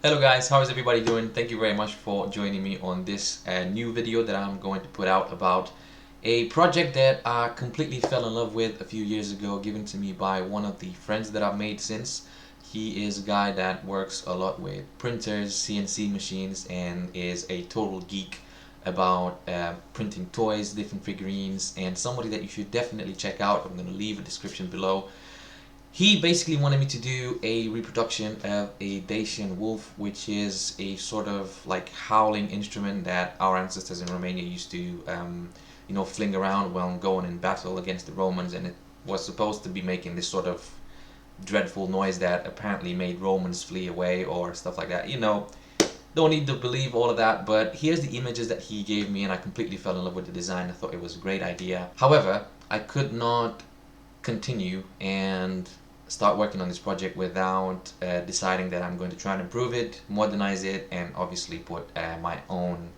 Hello guys, how is everybody doing? Thank you very much for joining me on this new video that I'm going to put out about a project that I completely fell in love with a few years ago, given to me by one of the friends that I've made since. He is a guy that works a lot with printers, CNC machines, and is a total geek about printing toys, different figurines, and somebody that you should definitely check out. I'm going to leave a description below. He basically wanted me to do a reproduction of a Dacian Wolf, which is a sort of like howling instrument that our ancestors in Romania used to, fling around while going in battle against the Romans, and it was supposed to be making this sort of dreadful noise that apparently made Romans flee away or stuff like that. Don't need to believe all of that, but here's the images that he gave me, and I completely fell in love with the design. I thought it was a great idea. However, I could not continue and start working on this project without deciding that I'm going to try and improve it, modernize it, and obviously put my own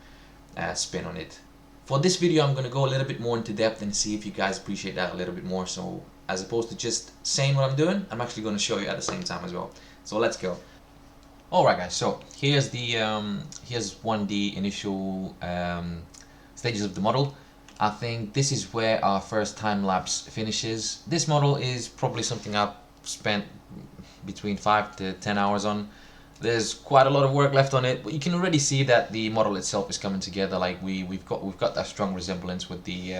spin on it. For this video, I'm going to go a little bit more into depth and see if you guys appreciate that a little bit more. So as opposed to just saying what I'm doing, I'm actually going to show you at the same time as well. So let's go. Alright guys, so here's the here's 1D initial stages of the model. I think this is where our first time lapse finishes. This model is probably something I've spent between 5 to 10 hours on. There's quite a lot of work left on it, but you can already see that the model itself is coming together. Like we've got that strong resemblance with the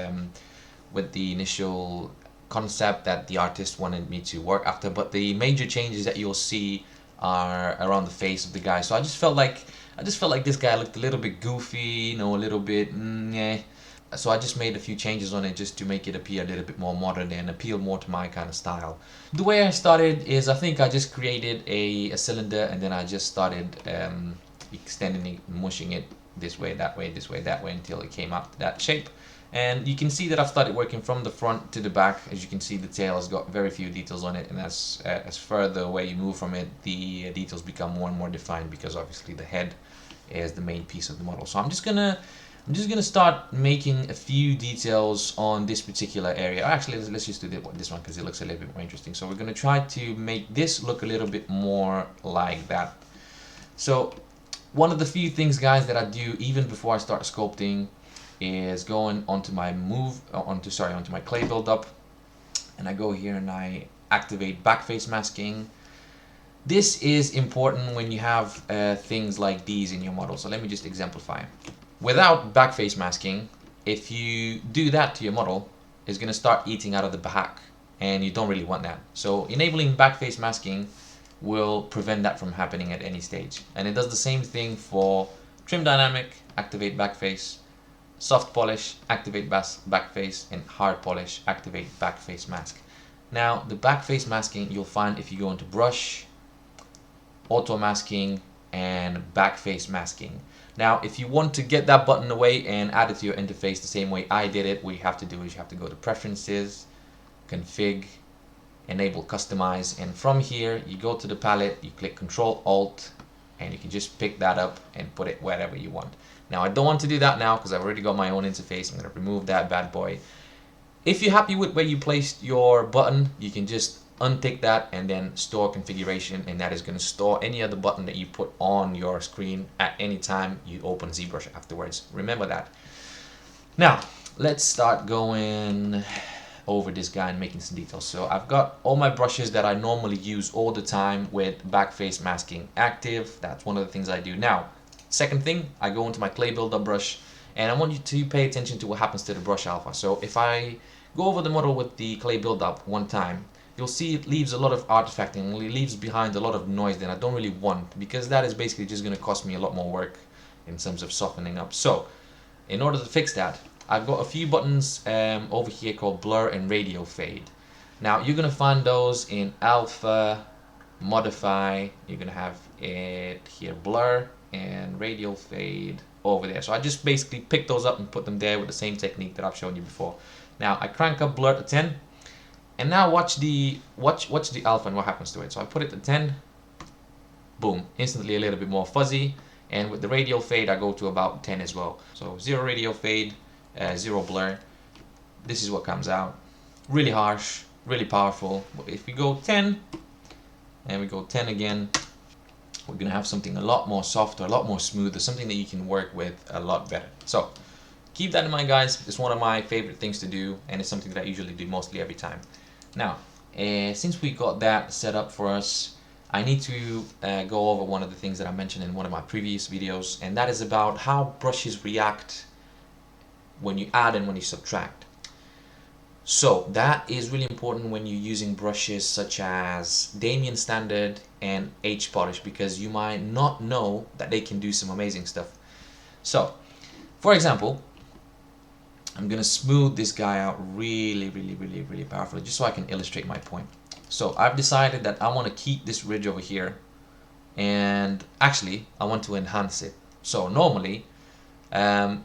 initial concept that the artist wanted me to work after. But the major changes that you'll see are around the face of the guy. So I just felt like this guy looked a little bit goofy, a little bit so I just made a few changes on it just to make it appear a little bit more modern and appeal more to my kind of style. The way I started is I think I just created a cylinder, and then I just started extending it, mushing it this way, that way, this way, that way, until it came out to that shape. And you can see that I've started working from the front to the back. As you can see, the tail has got very few details on it, and as further away you move from it, the details become more and more defined, because obviously the head is the main piece of the model. So I'm just gonna start making a few details on this particular area. Actually, let's just do this one because it looks a little bit more interesting. So we're gonna try to make this look a little bit more like that. So one of the few things, guys, that I do even before I start sculpting is going onto my onto my clay buildup, and I go here and I activate backface masking. This is important when you have things like these in your model. So let me just exemplify. Without backface masking, if you do that to your model, it's going to start eating out of the back, and you don't really want that. So enabling backface masking will prevent that from happening at any stage. And it does the same thing for trim dynamic, activate backface, soft polish, activate backface, and hard polish, activate backface mask. Now the backface masking you'll find if you go into brush, auto masking, and backface masking. Now if you want to get that button away and add it to your interface the same way I did it, what you have to do is you have to go to preferences, config, enable customize, and from here you go to the palette, you click Control Alt, and you can just pick that up and put it wherever you want. Now I don't want to do that now because I've already got my own interface. I'm going to remove that bad boy. If you're happy with where you placed your button, you can just untick that and then store configuration, and that is going to store any other button that you put on your screen at any time you open ZBrush afterwards. Remember that. Now let's start going over this guy and making some details. So I've got all my brushes that I normally use all the time with backface masking active. That's one of the things I do. Now second thing, I go into my clay buildup brush, and I want you to pay attention to what happens to the brush alpha. So if I go over the model with the clay buildup one time, you'll see it leaves a lot of artifacting, and it leaves behind a lot of noise that I don't really want, because that is basically just going to cost me a lot more work in terms of softening up. So in order to fix that, I've got a few buttons over here called blur and radio fade. Now you're going to find those in alpha, modify. You're going to have it here, blur and radial fade over there. So I just basically pick those up and put them there with the same technique that I've shown you before. Now I crank up blur to 10, and now watch the alpha and what happens to it. So I put it to 10, boom, instantly a little bit more fuzzy. And with the radial fade I go to about 10 as well. So 0 radial fade, 0 blur. This is what comes out. Really harsh, really powerful. But if we go 10 and we go 10 again, we're gonna have something a lot more softer, a lot more smoother, something that you can work with a lot better. So keep that in mind, guys. It's one of my favorite things to do, and it's something that I usually do mostly every time. Now, since we got that set up for us, I need to go over one of the things that I mentioned in one of my previous videos, and that is about how brushes react when you add and when you subtract. So that is really important when you're using brushes such as Dacian Standard and H Polish, because you might not know that they can do some amazing stuff. So, for example, I'm gonna smooth this guy out really powerfully, just so I can illustrate my point. So I've decided that I want to keep this ridge over here, and actually I want to enhance it. So normally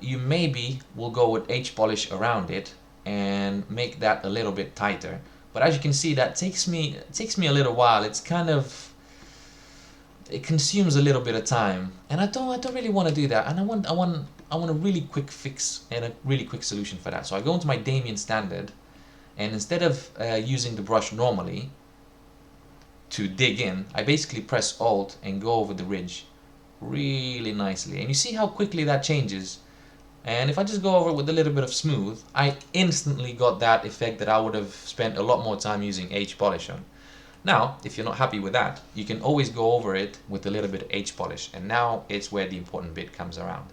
you maybe will go with H polish around it and make that a little bit tighter, but as you can see, that takes me a little while. It's kind of, it consumes a little bit of time, and I don't really want to do that, and I want a really quick fix and a really quick solution for that. So I go into my Dacian Standard, and instead of using the brush normally to dig in, I basically press Alt and go over the ridge really nicely, and you see how quickly that changes. And if I just go over it with a little bit of smooth, I instantly got that effect that I would have spent a lot more time using H polish on. Now, if you're not happy with that, you can always go over it with a little bit of H polish, and now it's where the important bit comes around.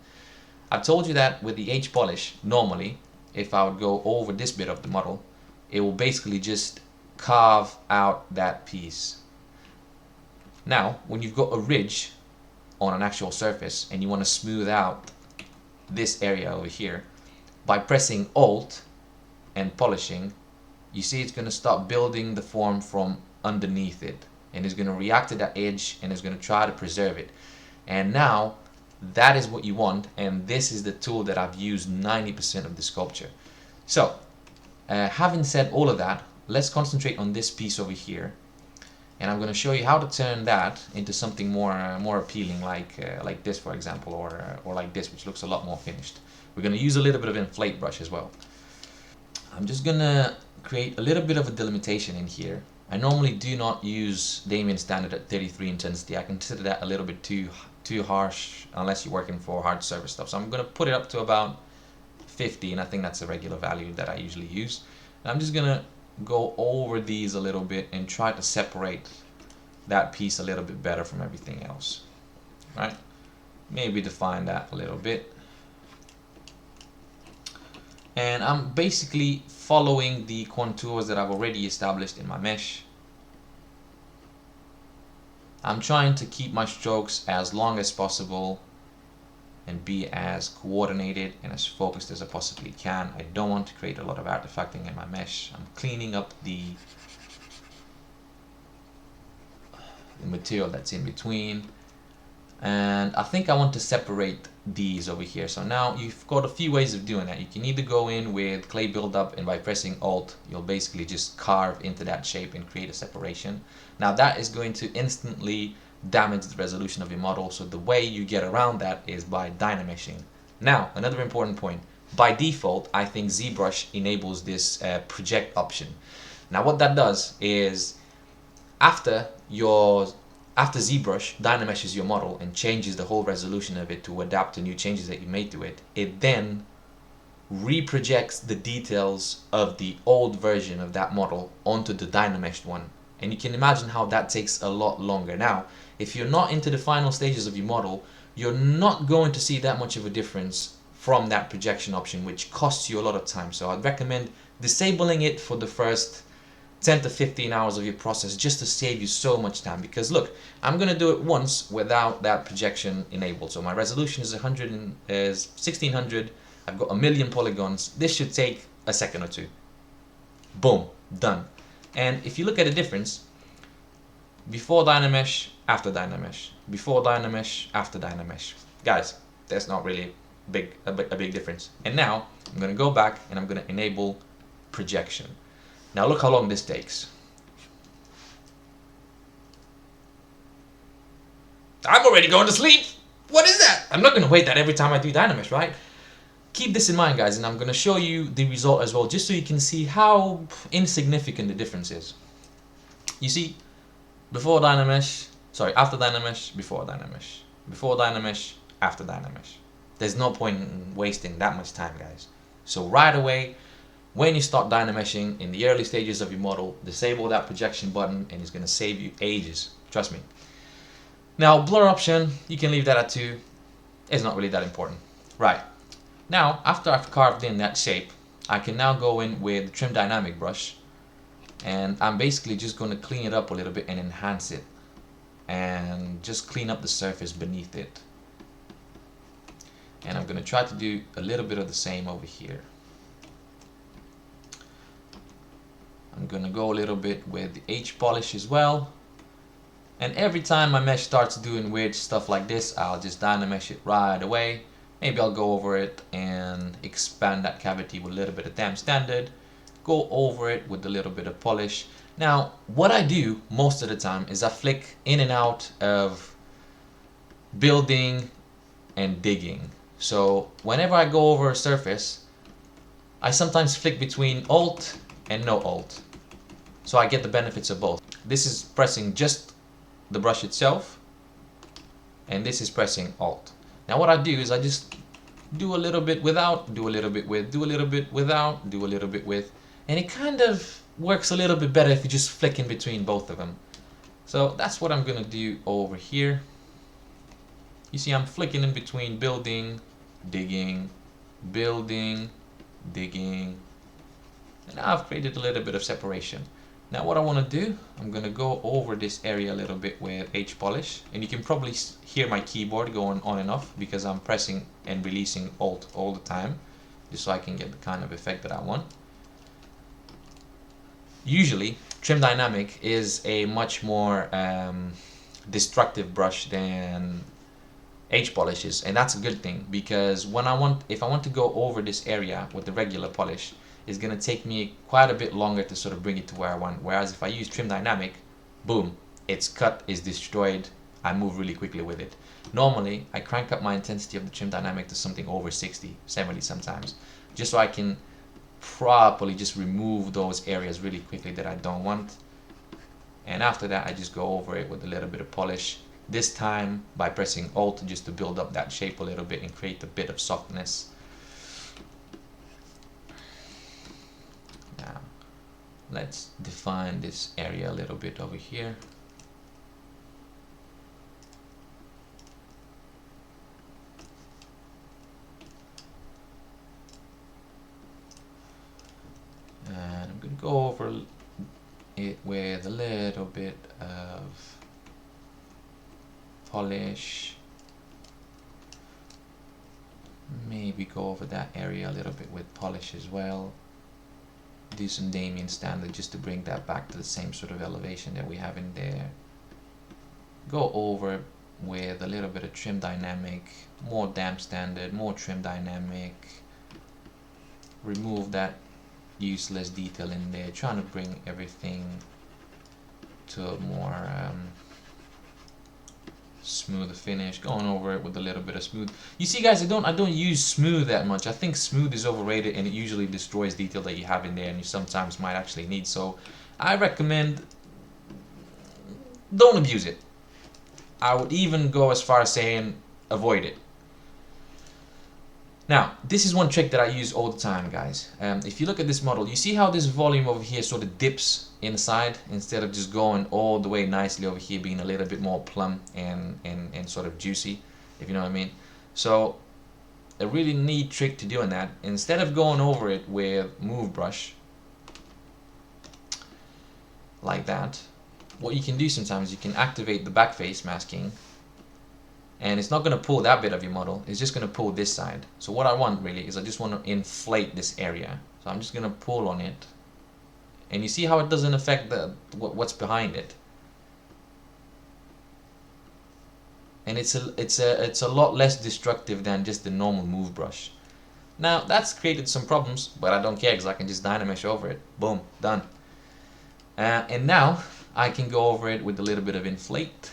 I've told you that with the H polish, normally, if I would go over this bit of the model, it will basically just carve out that piece. Now, when you've got a ridge on an actual surface and you want to smooth out this area over here, by pressing Alt and polishing, you see it's going to start building the form from underneath it, and it's going to react to that edge, and it's going to try to preserve it. And now that is what you want, and this is the tool that I've used 90% of the sculpture. So having said all of that, let's concentrate on this piece over here, and I'm going to show you how to turn that into something more appealing, like this, for example, or like this, which looks a lot more finished. We're going to use a little bit of inflate brush as well. I'm just going to create a little bit of a delimitation in here. I normally do not use Dacian Standard at 33 intensity. I consider that a little bit too harsh unless you're working for hard surface stuff. So I'm going to put it up to about 50, and I think that's a regular value that I usually use. And I'm just going to go over these a little bit and try to separate that piece a little bit better from everything else. Right? Maybe define that a little bit. And I'm basically following the contours that I've already established in my mesh. I'm trying to keep my strokes as long as possible and be as coordinated and as focused as I possibly can. I don't want to create a lot of artifacting in my mesh. I'm cleaning up the material that's in between, and I think I want to separate these over here. So now you've got a few ways of doing that. You can either go in with clay buildup, and by pressing Alt you'll basically just carve into that shape and create a separation. Now that is going to instantly damage the resolution of your model, so the way you get around that is by dynameshing. Now, another important point, by default I think ZBrush enables this project option. Now what that does is after ZBrush dynameshes your model and changes the whole resolution of it to adapt to new changes that you made to it, it then reprojects the details of the old version of that model onto the dynameshed one. And you can imagine how that takes a lot longer. Now, if you're not into the final stages of your model, you're not going to see that much of a difference from that projection option, which costs you a lot of time. So I'd recommend disabling it for the first 10 to 15 hours of your process, just to save you so much time. Because look, I'm going to do it once without that projection enabled. So my resolution is 1600. I've got 1,000,000 polygons. This should take a second or two. Boom, done. And if you look at the difference, before Dynamesh, after Dynamesh, before Dynamesh, after Dynamesh, guys, there's not really a big difference. And now I'm going to go back and I'm going to enable projection. Now look how long this takes. I'm already going to sleep. What is that? I'm not going to wait that every time I do Dynamesh, right? Keep this in mind, guys, and I'm going to show you the result as well, just so you can see how insignificant the difference is. You see, before Dynamesh, Sorry, after Dynamesh, before Dynamesh. Before Dynamesh, after Dynamesh. There's no point in wasting that much time, guys. So right away, when you start Dynameshing in the early stages of your model, disable that projection button and it's going to save you ages. Trust me. Now, blur option, you can leave that at 2. It's not really that important. Right. Now, after I've carved in that shape, I can now go in with the Trim Dynamic brush. And I'm basically just going to clean it up a little bit and enhance it. And just clean up the surface beneath it. And I'm going to try to do a little bit of the same over here. I'm going to go a little bit with the H polish as well. And every time my mesh starts doing weird stuff like this, I'll just Dynamesh it right away. Maybe I'll go over it and expand that cavity with a little bit of damp standard. Go over it with a little bit of polish. Now, what I do most of the time is I flick in and out of building and digging. So whenever I go over a surface, I sometimes flick between Alt and no Alt. So I get the benefits of both. This is pressing just the brush itself, and this is pressing Alt. Now what I do is I just do a little bit without, do a little bit with, do a little bit without, do a little bit with, and it kind of works a little bit better if you just flick in between both of them. So that's what I'm gonna do over here. You see I'm flicking in between building, digging, building, digging, and now I've created a little bit of separation. Now what I want to do, I'm going to go over this area a little bit with H polish, and you can probably hear my keyboard going on and off because I'm pressing and releasing Alt all the time, just so I can get the kind of effect that I want. Usually Trim Dynamic is a much more destructive brush than H polish is, and that's a good thing, because if I want to go over this area with the regular polish, it's going to take me quite a bit longer to sort of bring it to where I want. Whereas if I use Trim Dynamic, boom, it's cut, it's destroyed, I move really quickly with it. Normally, I crank up my intensity of the Trim Dynamic to something over 60, 70 sometimes, just so I can properly just remove those areas really quickly that I don't want. And after that, I just go over it with a little bit of polish. This time by pressing Alt just to build up that shape a little bit and create a bit of softness. Now, let's define this area a little bit over here. And I'm going to go over it with a little bit of polish. Maybe go over that area a little bit with polish as well. Do some Dacian standard just to bring that back to the same sort of elevation that we have in there. Go over with a little bit of Trim Dynamic, more damp standard, more Trim Dynamic. Remove that useless detail in there, trying to bring everything to a more smoother finish. Going over it with a little bit of smooth. You see, guys, I don't use smooth that much. I think smooth is overrated, and it usually destroys detail that you have in there and you sometimes might actually need. So I recommend don't abuse it. I would even go as far as saying avoid it. Now, this is one trick that I use all the time, guys. If you look at this model, you see how this volume over here sort of dips inside instead of just going all the way nicely over here, being a little bit more plump and sort of juicy, if you know what I mean. So, a really neat trick to doing that, instead of going over it with Move Brush, like that, what you can do sometimes, you can activate the back face masking. And it's not going to pull that bit of your model, it's just going to pull this side. So what I want really is I just want to inflate this area. So I'm just going to pull on it. And you see how it doesn't affect what's behind it. And it's a lot less destructive than just the normal move brush. Now that's created some problems, but I don't care because I can just Dynamesh over it. Boom, done. And now I can go over it with a little bit of inflate.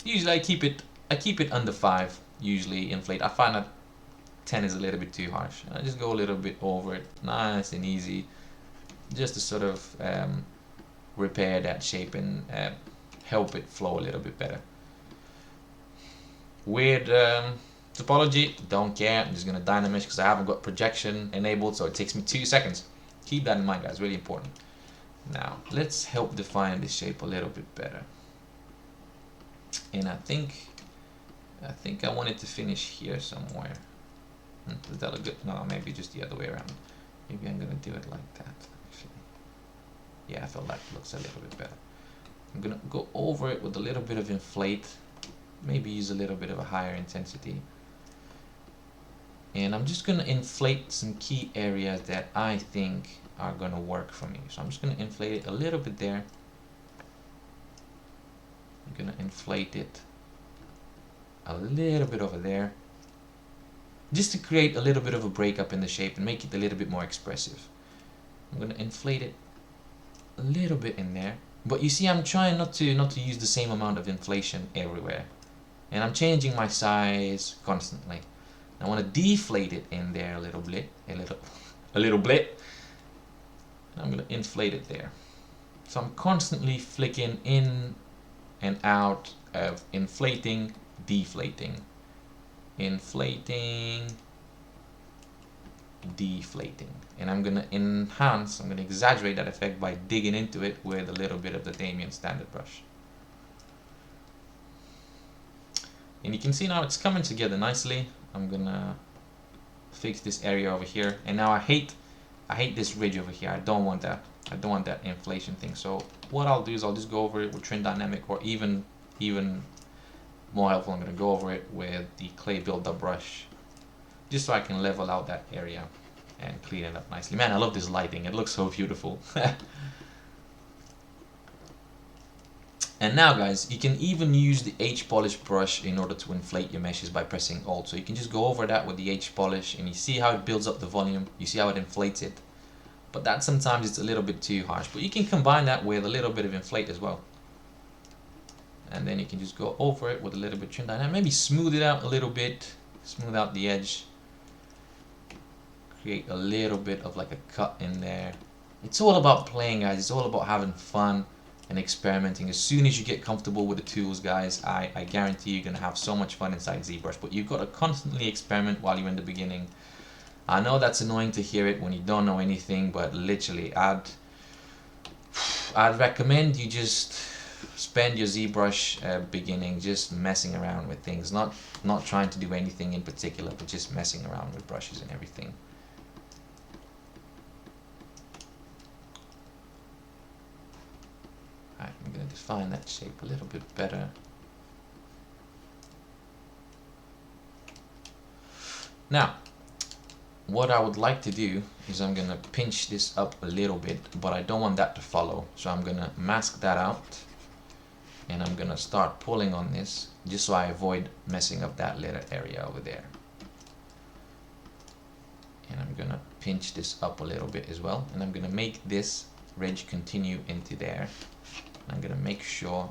Usually I keep it under 5, usually inflate. I find that 10 is a little bit too harsh. I just go a little bit over it, nice and easy, just to sort of repair that shape and help it flow a little bit better. Weird topology, don't care. I'm just gonna dynamesh because I haven't got projection enabled, so it takes me 2 seconds. Keep that in mind, guys, really important. Now let's help define this shape a little bit better. And I think I want it to finish here somewhere. Does that look good? No, maybe just the other way around. Maybe I'm gonna do it like that actually. Yeah, I feel like it looks a little bit better. I'm gonna go over it with a little bit of inflate. Maybe use a little bit of a higher intensity. And I'm just gonna inflate some key areas that I think are gonna work for me. So I'm just gonna inflate it a little bit there. I'm gonna inflate it a little bit over there, just to create a little bit of a breakup in the shape and make it a little bit more expressive. I'm gonna inflate it a little bit in there, but you see I'm trying not to use the same amount of inflation everywhere, and I'm changing my size constantly. I want to deflate it in there a little bit, a little bit. I'm gonna inflate it there. So I'm constantly flicking in and out of inflating, deflating, inflating, deflating. And I'm gonna enhance, I'm gonna exaggerate that effect by digging into it with a little bit of the Damien standard brush. And you can see now it's coming together nicely. I'm gonna fix this area over here. And now I hate this ridge over here. I don't want that. I don't want that inflation thing. So what I'll do is I'll just go over it with Trim Dynamic, or even more helpful, I'm gonna go over it with the clay Buildup brush, just so I can level out that area and clean it up nicely. Man, I love this lighting. It looks so beautiful. And now guys, you can even use the H-polish brush in order to inflate your meshes by pressing Alt. So you can just go over that with the H-polish and you see how it builds up the volume, you see how it inflates it. But that sometimes it's a little bit too harsh, but you can combine that with a little bit of inflate as well. And then you can just go over it with a little bit of Trim Dynamic, maybe smooth it out a little bit, smooth out the edge, create a little bit of like a cut in there. It's all about playing, guys. It's all about having fun and experimenting. As soon as you get comfortable with the tools, guys, I guarantee you're gonna have so much fun inside ZBrush. But you've got to constantly experiment while you're in the beginning. I know that's annoying to hear it when you don't know anything, but literally I'd recommend you just spend your ZBrush beginning just messing around with things, not trying to do anything in particular, but just messing around with brushes and everything. Alright, I'm going to define that shape a little bit better. Now, what I would like to do is I'm going to pinch this up a little bit, but I don't want that to follow. So I'm going to mask that out, and I'm going to start pulling on this just so I avoid messing up that little area over there. And I'm going to pinch this up a little bit as well, and I'm going to make this ridge continue into there. I'm going to make sure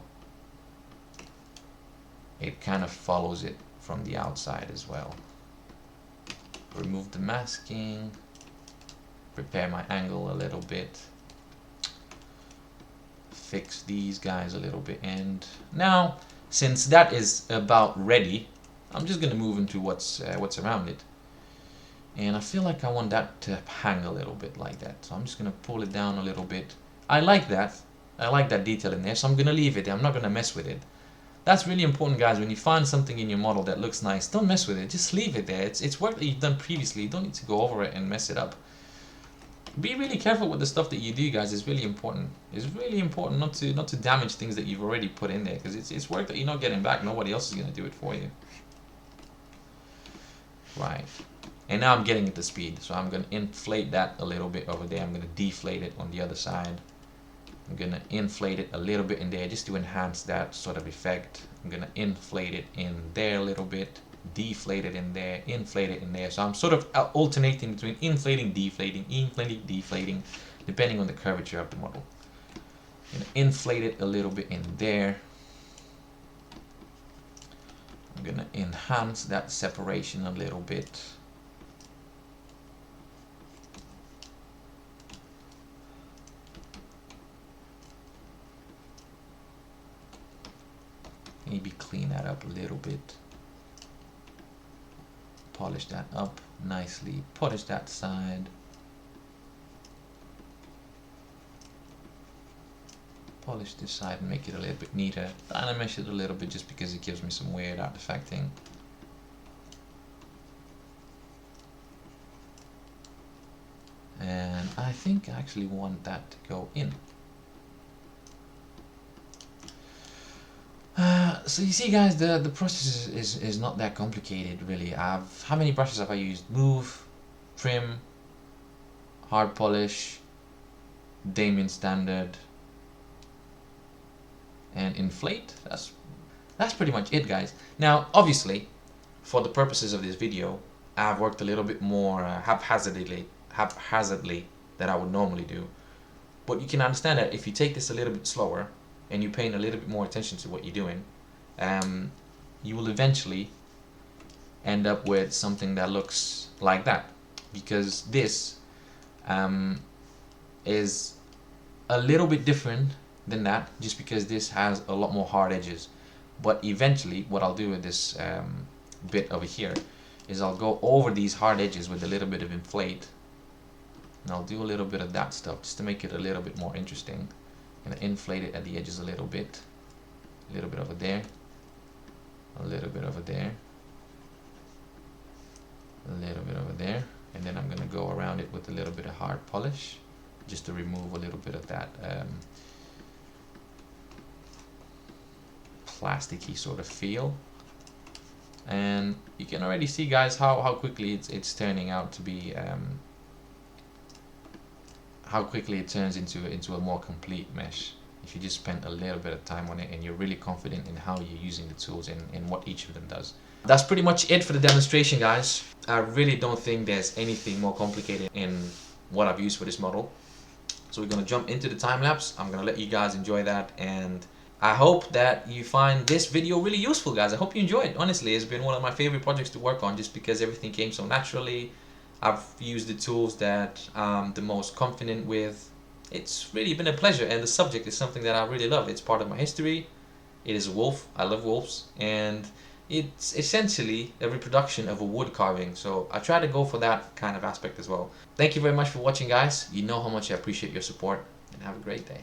it kind of follows it from the outside as well. Remove the masking, prepare my angle a little bit, fix these guys a little bit, and now since that is about ready, I'm just going to move into what's around it. And I feel like I want that to hang a little bit like that, so I'm just going to pull it down a little bit. I like that detail in there, so I'm going to leave it there. I'm not going to mess with it. That's really important, guys. When you find something in your model that looks nice, don't mess with it. Just leave it there. It's work that you've done previously. You don't need to go over it and mess it up. Be really careful with the stuff that you do, guys. It's really important. It's really important not to damage things that you've already put in there, because it's work that you're not getting back. Nobody else is going to do it for you. Right. And now I'm getting it to speed. So I'm going to inflate that a little bit over there. I'm going to deflate it on the other side. I'm going to inflate it a little bit in there just to enhance that sort of effect. I'm going to inflate it in there a little bit, deflate it in there, inflate it in there. So I'm sort of alternating between inflating, deflating, depending on the curvature of the model. I'm going to inflate it a little bit in there. I'm going to enhance that separation a little bit. Maybe clean that up a little bit. Polish that up nicely. Polish that side. Polish this side and make it a little bit neater. And I mesh it a little bit just because it gives me some weird artifacting. And I think I actually want that to go in. So you see guys, the process is not that complicated really. How many brushes have I used? Move, trim, hard polish, Dacian standard, and inflate. That's pretty much it guys. Now obviously, for the purposes of this video, I've worked a little bit more haphazardly than I would normally do. But you can understand that if you take this a little bit slower and you paying a little bit more attention to what you're doing, you will eventually end up with something that looks like that, because this is a little bit different than that, just because this has a lot more hard edges. But eventually what I'll do with this bit over here is I'll go over these hard edges with a little bit of inflate, and I'll do a little bit of that stuff just to make it a little bit more interesting. I'm gonna inflate it at the edges a little bit over there, a little bit over there, a little bit over there, and then I'm gonna go around it with a little bit of hard polish just to remove a little bit of that plasticky sort of feel. And you can already see guys how quickly it's turning out to be, how quickly it turns into a more complete mesh if you just spend a little bit of time on it and you're really confident in how you're using the tools and what each of them does. That's pretty much it for the demonstration guys. I really don't think there's anything more complicated in what I've used for this model. So we're going to jump into the time lapse. I'm going to let you guys enjoy that, and I hope that you find this video really useful guys. I hope you enjoy it. Honestly, it's been one of my favorite projects to work on just because everything came so naturally. I've used the tools that I'm the most confident with. It's really been a pleasure, and the subject is something that I really love. It's part of my history. It is a wolf. I love wolves, and it's essentially a reproduction of a wood carving, so I try to go for that kind of aspect as well. Thank you very much for watching guys. You know how much I appreciate your support, and have a great day.